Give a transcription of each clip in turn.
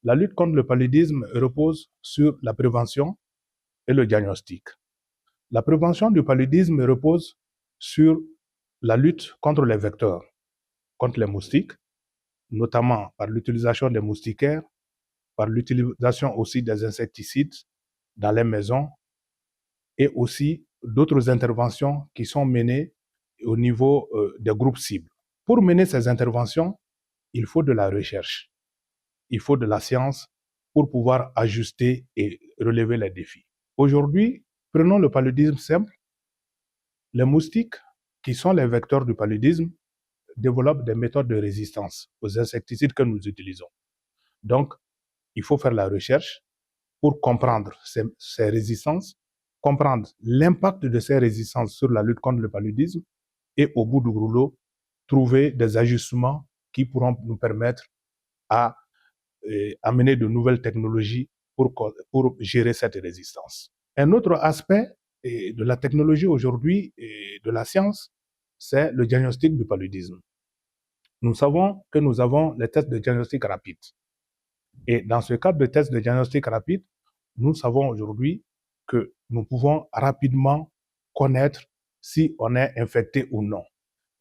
La lutte contre le paludisme repose sur la prévention et le diagnostic. La prévention du paludisme repose sur la lutte contre les vecteurs, contre les moustiques, notamment par l'utilisation des moustiquaires, par l'utilisation aussi des insecticides dans les maisons et aussi d'autres interventions qui sont menées au niveau des groupes cibles. Pour mener ces interventions, il faut de la recherche, il faut de la science pour pouvoir ajuster et relever les défis. Aujourd'hui, prenons le paludisme simple. Les moustiques, qui sont les vecteurs du paludisme, développent des méthodes de résistance aux insecticides que nous utilisons. Donc, il faut faire la recherche pour comprendre ces résistances, comprendre l'impact de ces résistances sur la lutte contre le paludisme et au bout du rouleau, trouver des ajustements qui pourront nous permettre à amener de nouvelles technologies pour gérer cette résistance. Un autre aspect de la technologie aujourd'hui et de la science, c'est le diagnostic du paludisme. Nous savons que nous avons les tests de diagnostic rapide. Et dans ce cadre de tests de diagnostic rapide, nous savons aujourd'hui que nous pouvons rapidement connaître si on est infecté ou non.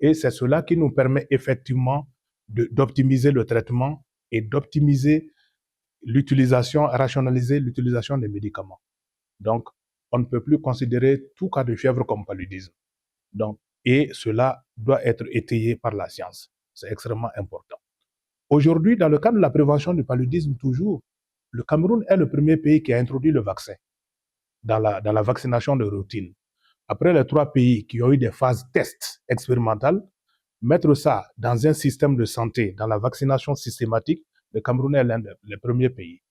Et c'est cela qui nous permet effectivement d'optimiser le traitement et d'optimiser l'utilisation, rationaliser l'utilisation des médicaments. Donc, on ne peut plus considérer tout cas de fièvre comme paludisme. Donc, et cela doit être étayé par la science. C'est extrêmement important. Aujourd'hui, dans le cadre de la prévention du paludisme, toujours, le Cameroun est le premier pays qui a introduit le vaccin dans la vaccination de routine. Après les 3 pays qui ont eu des phases tests expérimentales, mettre ça dans un système de santé, dans la vaccination systématique, le Cameroun est l'un des premiers pays.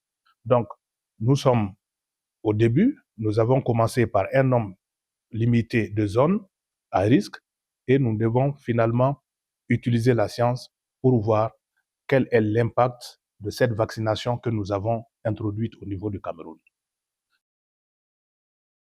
Donc, nous sommes au début, nous avons commencé par un nombre limité de zones à risque et nous devons finalement utiliser la science pour voir quel est l'impact de cette vaccination que nous avons introduite au niveau du Cameroun.